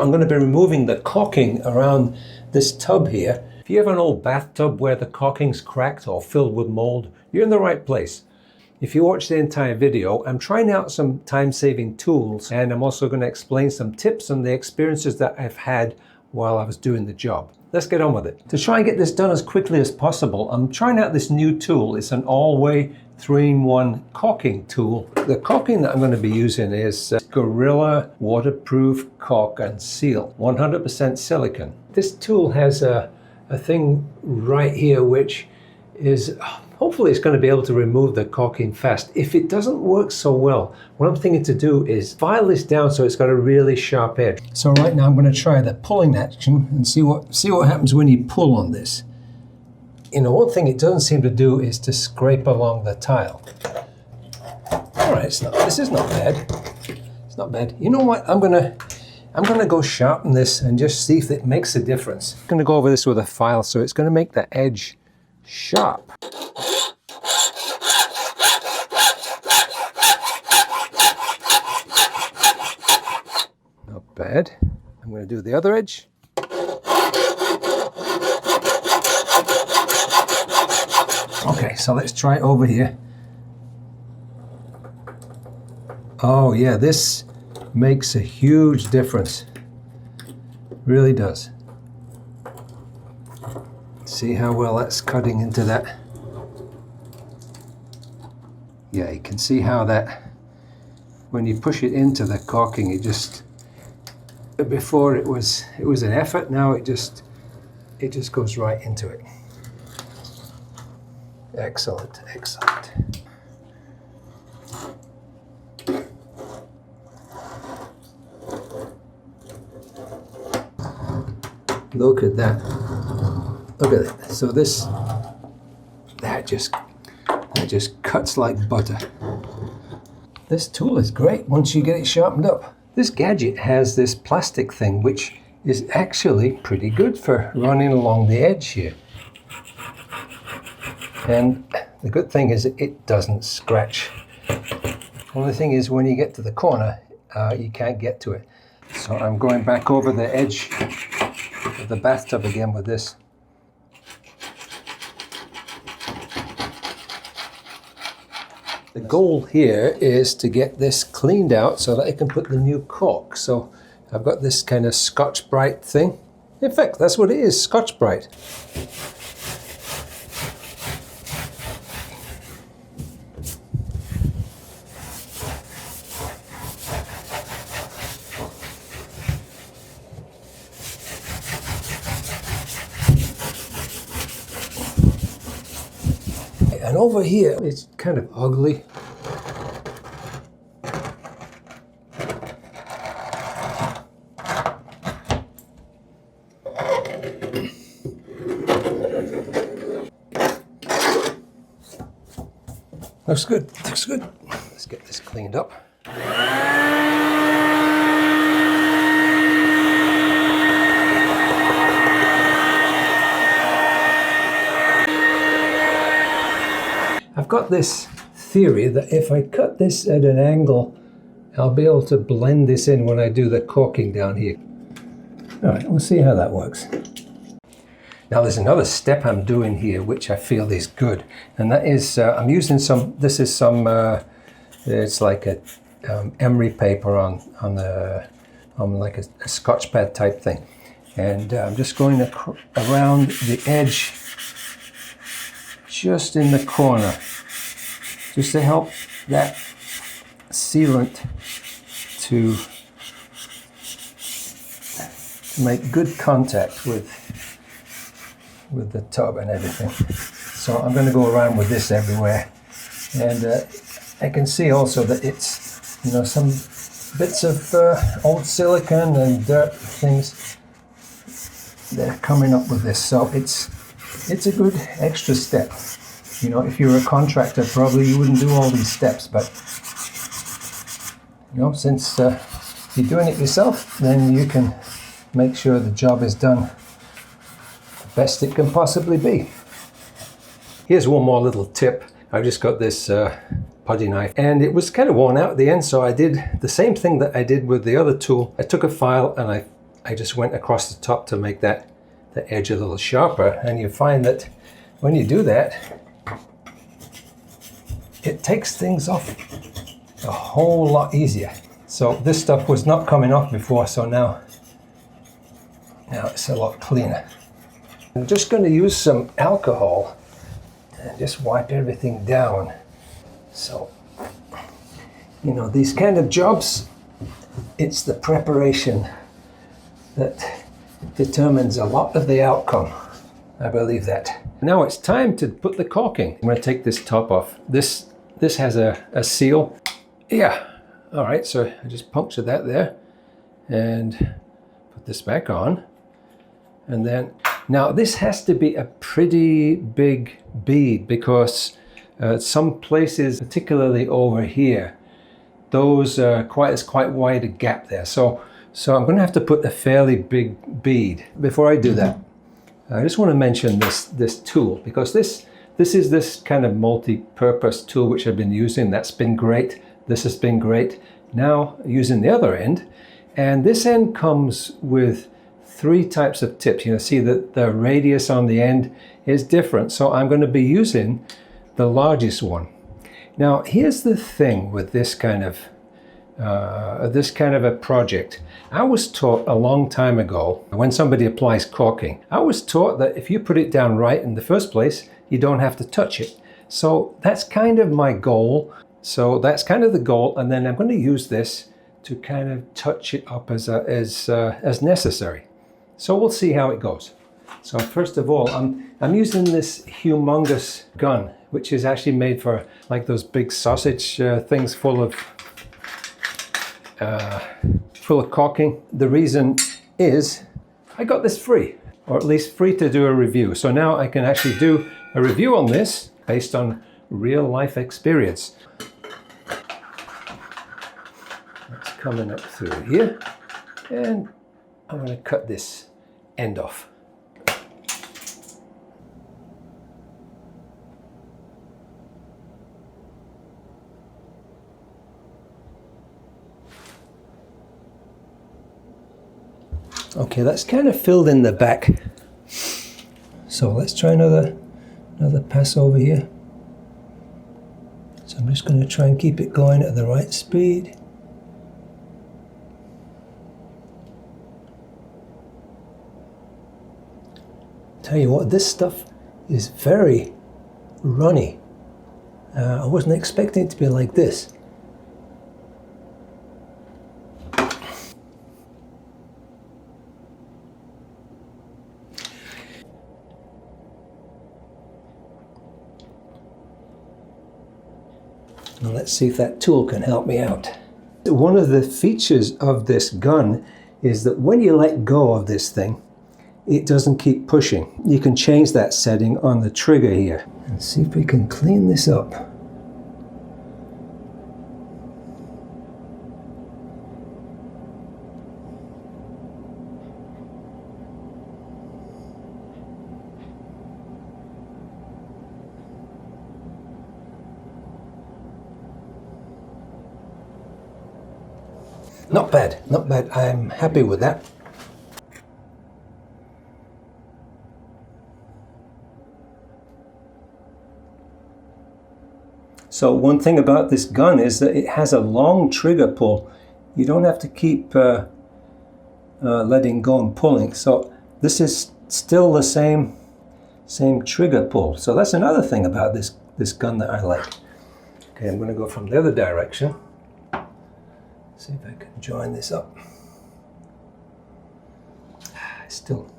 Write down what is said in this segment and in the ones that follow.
I'm going to be removing the caulking around this tub here. If you have an old bathtub where the caulking's cracked or filled with mold, you're in the right place. If you watch the entire video, I'm trying out some time-saving tools, and I'm also going to explain some tips on the experiences that I've had while I was doing the job. Let's get on with it. To try and get this done as quickly as possible, I'm trying out this new tool. It's an all-way 3-in-1 caulking tool. The caulking that I'm going to be using is Gorilla Waterproof Caulk and Seal, 100% silicone. This tool has a thing right here which is, hopefully it's going to be able to remove the caulking fast. If it doesn't work so well, what I'm thinking to do is file this down so it's got a really sharp edge. So right now I'm going to try the pulling action and see what happens when you pull on this. You know, one thing it doesn't seem to do is to scrape along the tile. All right, this is not bad. It's not bad. You know what? I'm gonna go sharpen this and just see if it makes a difference. I'm gonna go over this with a file, so it's gonna make the edge sharp. Not bad. I'm gonna do the other edge. Okay, so let's try it over here. Oh yeah, this makes a huge difference. Really does. See how well that's cutting into that? Yeah, you can see how that, when you push it into the caulking, it just, before it was an effort, now it just goes right into it. Excellent, excellent. Look at that. Look at it. So that just cuts like butter. This tool is great once you get it sharpened up. This gadget has this plastic thing which is actually pretty good for running along the edge here. And the good thing is it doesn't scratch. Only thing is when you get to the corner, you can't get to it. So I'm going back over the edge of the bathtub again with this. The goal here is to get this cleaned out so that I can put the new caulk. So I've got this kind of Scotch-Brite thing. In fact, that's what it is, Scotch-Brite. And over here, it's kind of ugly. Looks good, looks good. Let's get this cleaned up. I've got this theory that if I cut this at an angle, I'll be able to blend this in when I do the caulking down here. All right, we'll see how that works. Now there's another step I'm doing here which I feel is good, and that is I'm using some, this is some, it's like a emery paper on like a Scotch pad type thing. And I'm just going around the edge, just in the corner, just to help that sealant to make good contact with the tub and everything. So I'm going to go around with this everywhere, and I can see also that it's, you know, some bits of old silicone and dirt things, they're coming up with this. So it's a good extra step. You know, if you were a contractor, probably you wouldn't do all these steps, but you know, since you're doing it yourself, then you can make sure the job is done the best it can possibly be. Here's one more little tip. I've just got this putty knife, and it was kind of worn out at the end, so I did the same thing that I did with the other tool. I took a file and I I just went across the top to make the edge a little sharper, and you find that when you do that, it takes things off a whole lot easier. So this stuff was not coming off before, so now it's a lot cleaner. I'm just going to use some alcohol and just wipe everything down. So, you know, these kind of jobs, it's the preparation that determines a lot of the outcome. I believe that. Now it's time to put the caulking. I'm going to take this top off. This has a seal. Yeah. All right, so I just punctured that there and put this back on. And then, now this has to be a pretty big bead, because some places, particularly over here, those there's quite wide a gap there. So I'm going to have to put a fairly big bead. Before I do that, I just want to mention this tool, because this is this kind of multi-purpose tool which I've been using. That's been great. This has been great. Now using the other end, and this end comes with 3 types of tips. You know, see that the radius on the end is different. So I'm going to be using the largest one. Now here's the thing with this kind of a project. I was taught a long time ago, when somebody applies caulking, I was taught that if you put it down right in the first place, you don't have to touch it. So that's kind of my goal. So that's kind of the goal, and then I'm going to use this to kind of touch it up as necessary. So we'll see how it goes. So first of all, I'm using this humongous gun, which is actually made for like those big sausage things full of caulking. The reason is I got this free, or at least free to do a review. So now I can actually do a review on this based on real life experience. It's coming up through here, and I'm going to cut this end off. Okay, that's kind of filled in the back. So let's try another pass over here. So I'm just going to try and keep it going at the right speed. Tell you what, this stuff is very runny. I wasn't expecting it to be like this. Now let's see if that tool can help me out. One of the features of this gun is that when you let go of this thing, it doesn't keep pushing. You can change that setting on the trigger here. Let's see if we can clean this up. Not bad, not bad. I'm happy with that. So one thing about this gun is that it has a long trigger pull. You don't have to keep letting go and pulling. So this is still the same trigger pull. So that's another thing about this gun that I like. Okay, I'm going to go from the other direction. See if I can join this up. Still.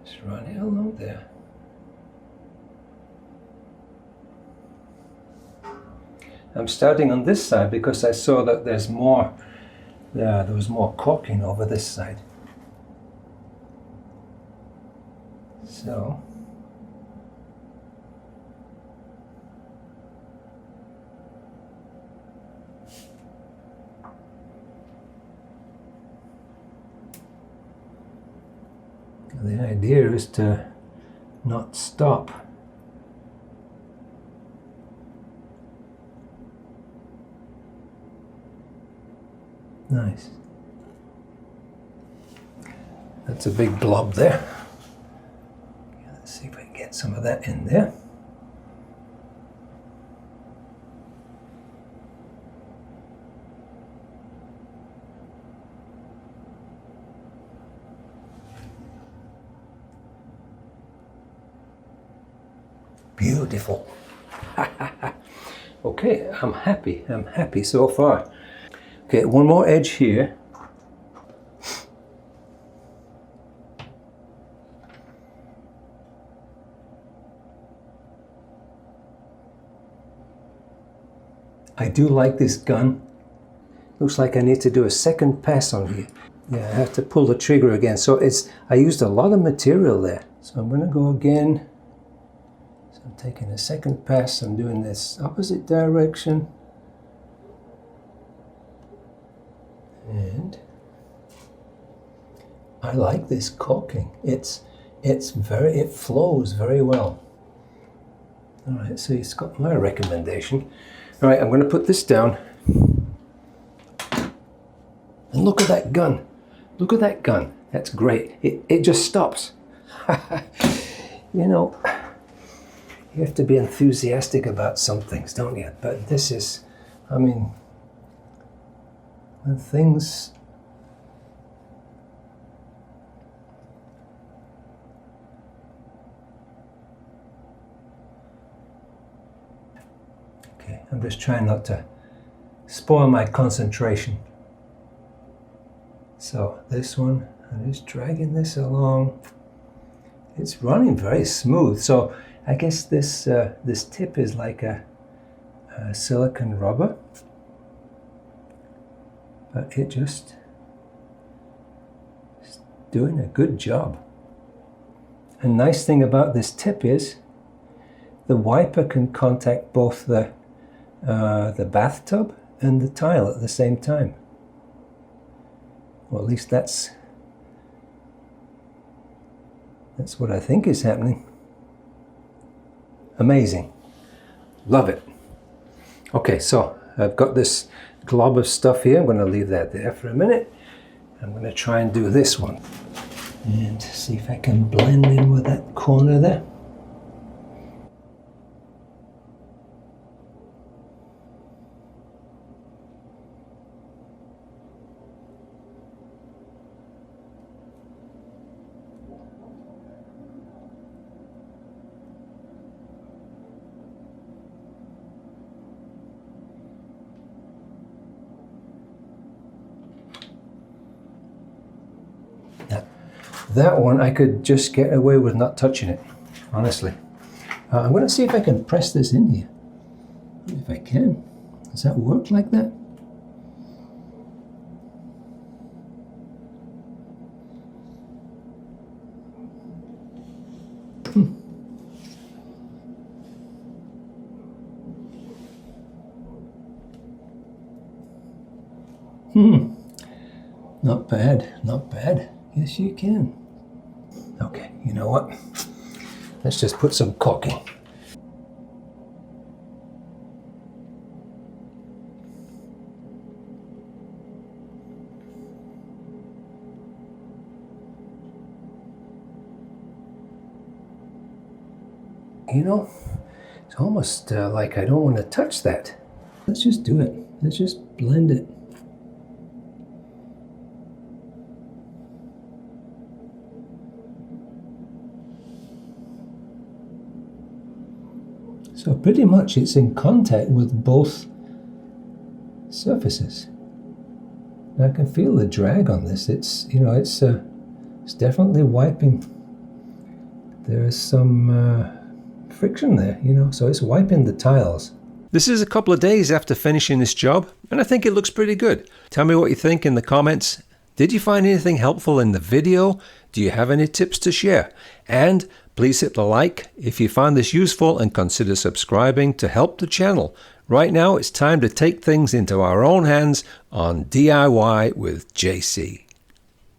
Just run it along there. I'm starting on this side because I saw that there's more, there was more caulking over this side. So, The idea is to not stop. Nice. That's a big blob there. Let's see if I can get some of that in there. Beautiful. Okay, I'm happy so far. Okay, one more edge here. I do like this gun. Looks like I need to do a second pass on here. Yeah, I have to pull the trigger again. So I used a lot of material there. So I'm gonna go again. So I'm taking a second pass. I'm doing this opposite direction. And I like this caulking. It flows very well. All right, so it's got my recommendation. All right, I'm going to put this down. And look at that gun. Look at that gun. That's great. It just stops. You know, you have to be enthusiastic about some things, don't you? But this is, I mean, when things okay, I'm just trying not to spoil my concentration. So this one, I'm just dragging this along. It's running very smooth. So I guess this this tip is like a silicone rubber. But it just is doing a good job. A nice thing about this tip is the wiper can contact both the bathtub and the tile at the same time. Or at least that's what I think is happening. Amazing. Love it. Okay, so I've got this glob of stuff here. I'm going to leave that there for a minute. I'm going to try and do this one and see if I can blend in with that corner there. That one I could just get away with not touching it, honestly. I'm going to see if I can press this in here. If I can. Does that work like that? Not bad, not bad. Yes, you can. Okay, you know what? Let's just put some caulking. You know, it's almost like I don't want to touch that. Let's just do it. Let's just blend it. So pretty much it's in contact with both surfaces. And I can feel the drag on this. It's, you know, it's definitely wiping. There is some friction there, you know, so it's wiping the tiles. This is a couple of days after finishing this job, and I think it looks pretty good. Tell me what you think in the comments. Did you find anything helpful in the video? Do you have any tips to share? And please hit the like if you found this useful and consider subscribing to help the channel. Right now it's time to take things into our own hands on DIY with JC.